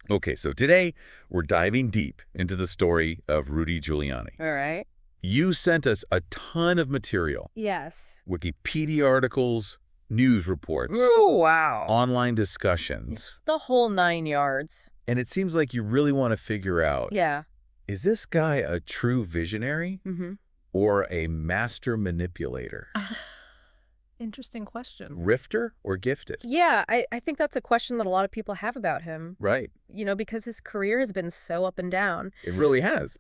Okay, so today we're diving deep into the story of Rudy Giuliani. All right. You sent us a ton of material. Yes. Wikipedia articles, news reports, Oh, wow. online discussions. The whole 9 yards. And it seems like you really want to figure out, Yeah. is this guy a true visionary Mm-hmm. or a master manipulator? Interesting question. Rifter or gifted? Yeah, I think that's a question that a lot of people have about him, Right. because his career has been so up and down. It really has.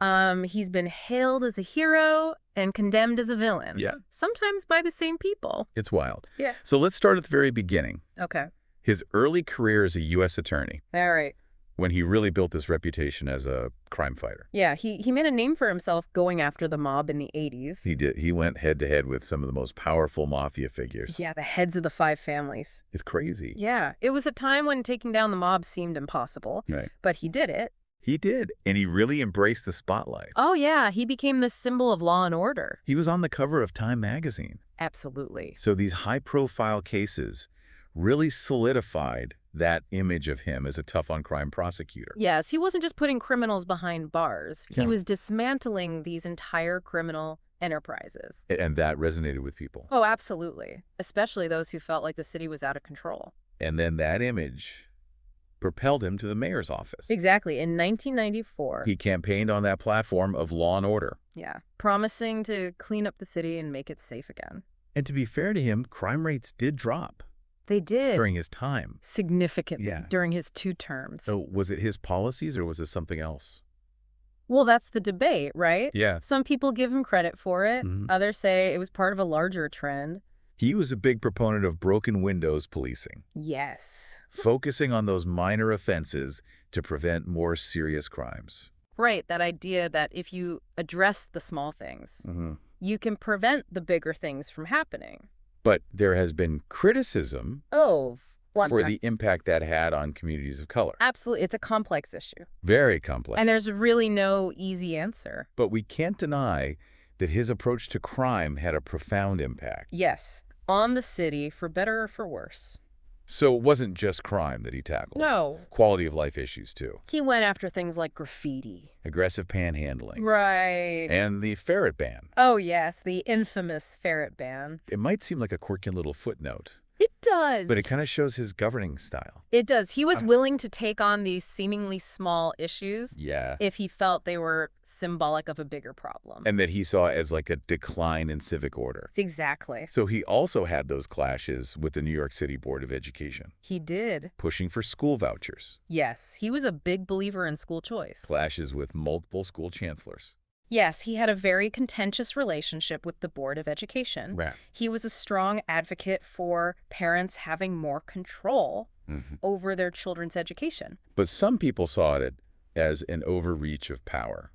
He's been hailed as a hero and condemned as a villain. Yeah. Sometimes by the same people. It's wild. Yeah. So let's start at the very beginning. Okay. His early career as a U.S. attorney, All right. when he really built this reputation as a crime fighter. Yeah, he made a name for himself going after the mob in the 80s. He did. He went head-to-head with some of the most powerful mafia figures. Yeah, the heads of the 5 families. It's crazy. Yeah, it was a time when taking down the mob seemed impossible, Right. but he did it. He did, and he really embraced the spotlight. Oh yeah, he became the symbol of law and order. He was on the cover of Time magazine. Absolutely. So these high-profile cases really solidified that image of him as a tough-on-crime prosecutor. Yes, he wasn't just putting criminals behind bars. Yeah. He was dismantling these entire criminal enterprises. And that resonated with people. Oh, absolutely. Especially those who felt like the city was out of control. And then that image propelled him to the mayor's office. Exactly. In 1994. He campaigned on that platform of law and order. Yeah. Promising to clean up the city and make it safe again. And to be fair to him, crime rates did drop They did. during his time. Significantly. Yeah. During his 2 terms. So was it his policies or was it something else? Well, that's the debate, right? Yeah. Some people give him credit for it. Mhm. Others say it was part of a larger trend. He was a big proponent of broken windows policing, Yes. focusing on those minor offenses to prevent more serious crimes. Right, that idea that if you address the small things, you can prevent the bigger things from happening. But there has been criticism Oh, for the impact that had on communities of color. Absolutely. It's a complex issue. Very complex. And there's really no easy answer. But we can't deny that his approach to crime had a profound impact. Yes. On the city, for better or for worse. So it wasn't just crime that he tackled. No. Quality of life issues, too. He went after things like graffiti. Aggressive panhandling. Right. And the ferret ban. Oh, yes, the infamous ferret ban. It might seem like a quirky little footnote, It does. but it kind of shows his governing style. It does. He was willing to take on these seemingly small issues Yeah. if he felt they were symbolic of a bigger problem. And that he saw as like a decline in civic order. Exactly. So he also had those clashes with the New York City Board of Education, He did. pushing for school vouchers, Yes, he was a big believer in school choice. clashes with multiple school chancellors. Yes, he had a very contentious relationship with the Board of Education. Right. He was a strong advocate for parents having more control over their children's education. But some people saw it as an overreach of power.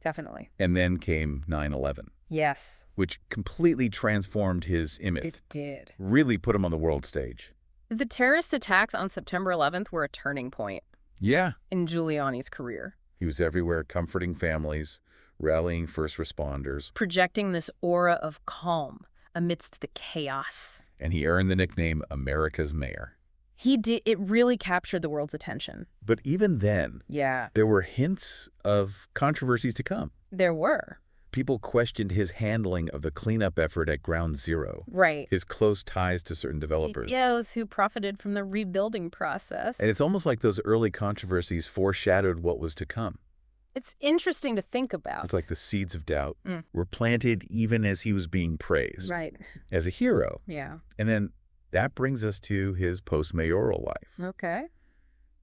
Definitely. And then came 9/11, Yes, which completely transformed his image, it did. really put him on the world stage. The terrorist attacks on September 11th were a turning point Yeah. in Giuliani's career, He was everywhere, comforting families, rallying first responders, projecting this aura of calm amidst the chaos. and he earned the nickname America's Mayor. He did. It really captured the world's attention. But even then, Yeah, there were hints of controversies to come. there were. People questioned his handling of the cleanup effort at Ground Zero, Right. his close ties to certain developers. Those who profited from the rebuilding process. And it's almost like those early controversies foreshadowed what was to come. It's interesting to think about. It's like the seeds of doubt Mm. were planted even as he was being praised Right. as a hero. Yeah. And then that brings us to his post-mayoral life. Okay.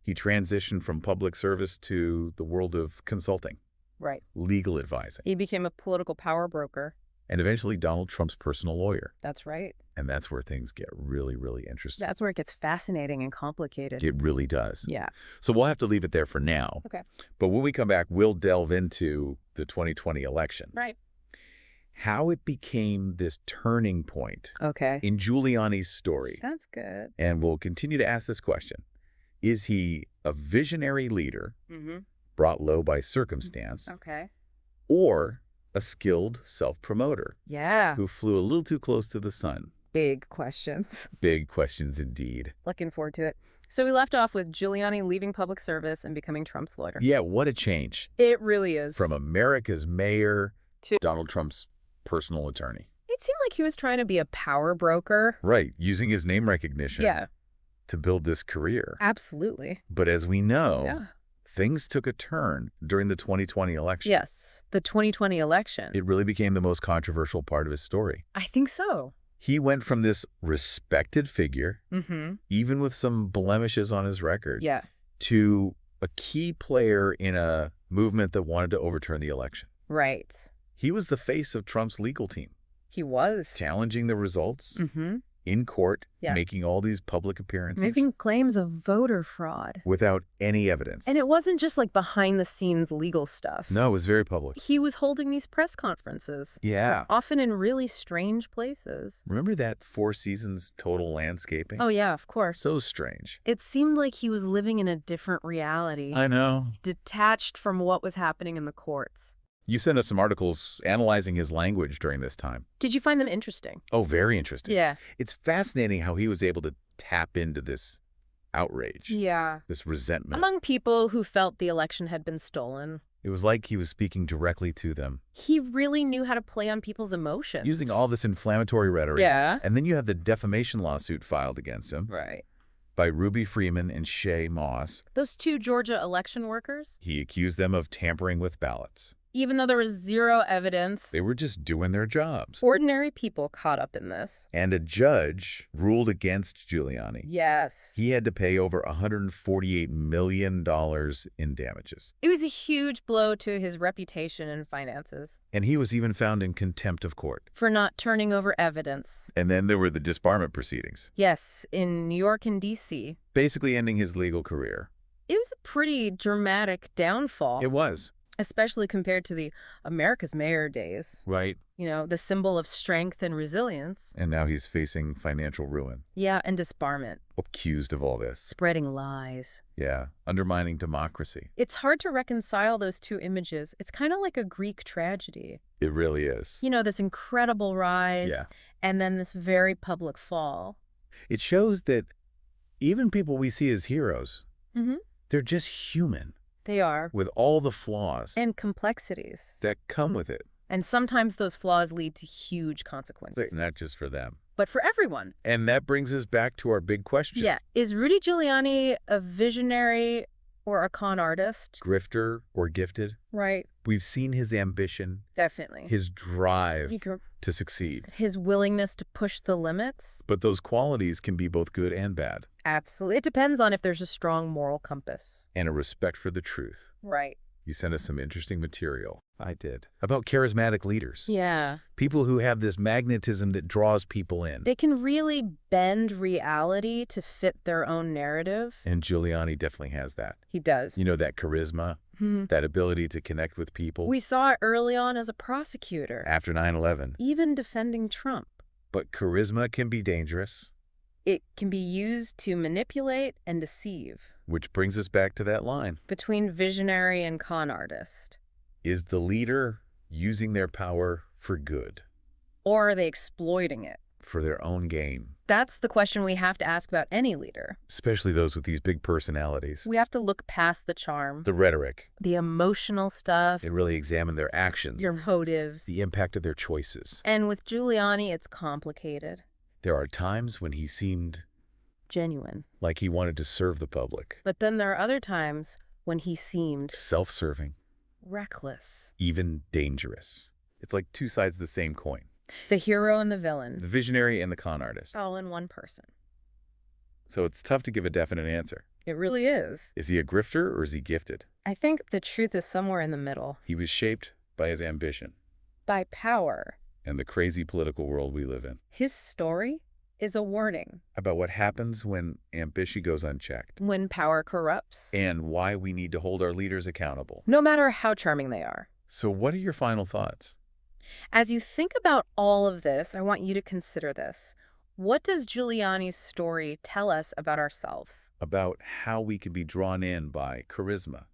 He transitioned from public service to the world of consulting, Right. legal advising, He became a political power broker. and eventually Donald Trump's personal lawyer. That's right. And that's where things get really, really interesting. That's where it gets fascinating and complicated. It really does. Yeah. So we'll have to leave it there for now. Okay. But when we come back, we'll delve into the 2020 election, Right. how it became this turning point Okay. in Giuliani's story. That's good. And we'll continue to ask this question. Is he a visionary leader Mm-hmm. brought low by circumstance, Okay. or a skilled self-promoter Yeah. who flew a little too close to the sun? Big questions. Big questions indeed. Looking forward to it. So we left off with Giuliani leaving public service and becoming Trump's lawyer. Yeah, what a change. It really is. From America's mayor to Donald Trump's personal attorney. It seemed like he was trying to be a power broker. Right, using his name recognition Yeah, to build this career. absolutely. But as we know, Yeah. things took a turn during the 2020 election. Yes, the 2020 election. It really became the most controversial part of his story. I think so. He went from this respected figure, Mm-hmm. even with some blemishes on his record, Yeah. to a key player in a movement that wanted to overturn the election. Right. He was the face of Trump's legal team, He was. challenging the results Mm-hmm. in court, Yeah. making all these public appearances Making claims of voter fraud. without any evidence. And it wasn't just like behind the scenes legal stuff. No, it was very public. He was holding these press conferences. Yeah. Often in really strange places. Remember that Four Seasons total landscaping? Oh, yeah, of course. So strange. It seemed like he was living in a different reality, I know. detached from what was happening in the courts. You sent us some articles analyzing his language during this time. Did you find them interesting? Oh, very interesting. Yeah. It's fascinating how he was able to tap into this outrage, Yeah. this resentment. Among people who felt the election had been stolen, It was like he was speaking directly to them, he really knew how to play on people's emotions. using all this inflammatory rhetoric. Yeah. And then you have the defamation lawsuit filed against him Right. by Ruby Freeman and Shay Moss. Those two Georgia election workers, He accused them of tampering with ballots. even though there was zero evidence, They were just doing their jobs. ordinary people caught up in this. And a judge ruled against Giuliani. Yes. He had to pay over $148 million in damages. It was a huge blow to his reputation and finances And he was even found in contempt of court. for not turning over evidence. And then there were the disbarment proceedings, Yes, in New York and D.C. basically ending his legal career. It was a pretty dramatic downfall, It was, especially compared to the America's mayor days. right? You know, the symbol of strength and resilience. And now he's facing financial ruin, Yeah, and disbarment, accused of all this. spreading lies. Yeah, undermining democracy. It's hard to reconcile those two images. It's kind of like a Greek tragedy. It really is. You know, this incredible rise, Yeah. and then this very public fall. It shows that even people we see as heroes, Mm-hmm. they're just human They are. with all the flaws And complexities. that come with it. And sometimes those flaws lead to huge consequences. Not just for them. But for everyone. And that brings us back to our big question. Yeah. Is Rudy Giuliani a visionary or a con artist? Grifter or gifted? Right. We've seen his ambition, Definitely. his drive You can- to succeed. His willingness to push the limits? But those qualities can be both good and bad. Absolutely. It depends on if there's a strong moral compass. And a respect for the truth. Right. You sent us some interesting material. I did. About charismatic leaders. Yeah. People who have this magnetism that draws people in. They can really bend reality to fit their own narrative. And Giuliani definitely has that. He does. You know, that charisma, Mhm. that ability to connect with people. We saw it early on as a prosecutor, After 9/11. even defending Trump. But charisma can be dangerous, It can be used to manipulate and deceive. which brings us back to that line. Between visionary and con artist. Is the leader using their power for good, Or are they exploiting it? for their own gain? That's the question we have to ask about any leader. Especially those with these big personalities. We have to look past the charm, The rhetoric. the emotional stuff, They really examine their actions, your motives. the impact of their choices. And with Giuliani, it's complicated, There are times when he seemed genuine. like he wanted to serve the public. But then there are other times when he seemed Self-serving, reckless. even dangerous. It's like two sides of the same coin. The hero and the villain, The visionary and the con artist. all in one person. So it's tough to give a definite answer. It really is. Is he a grifter or is he gifted? I think the truth is somewhere in the middle. He was shaped by his ambition By power. and the crazy political world we live in. His story is a warning. About what happens when ambition goes unchecked When power corrupts. and why we need to hold our leaders accountable. No matter how charming they are. So what are your final thoughts? As you think about all of this, I want you to consider this. What does Giuliani's story tell us about ourselves? About how we can be drawn in by charisma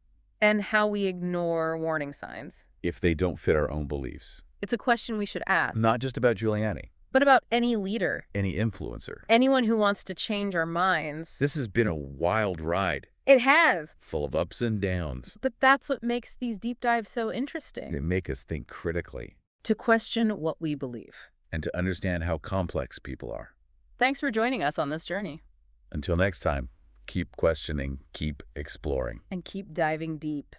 And how we ignore warning signs? if they don't fit our own beliefs. It's a question we should ask. Not just about Giuliani. but about any leader, Any influencer. anyone who wants to change our minds. This has been a wild ride, It has. full of ups and downs. But that's what makes these deep dives so They interesting. make us think critically To question what we believe. and to understand how complex people are. Thanks for joining us on this journey. Until next time, keep questioning, keep exploring. And keep diving deep.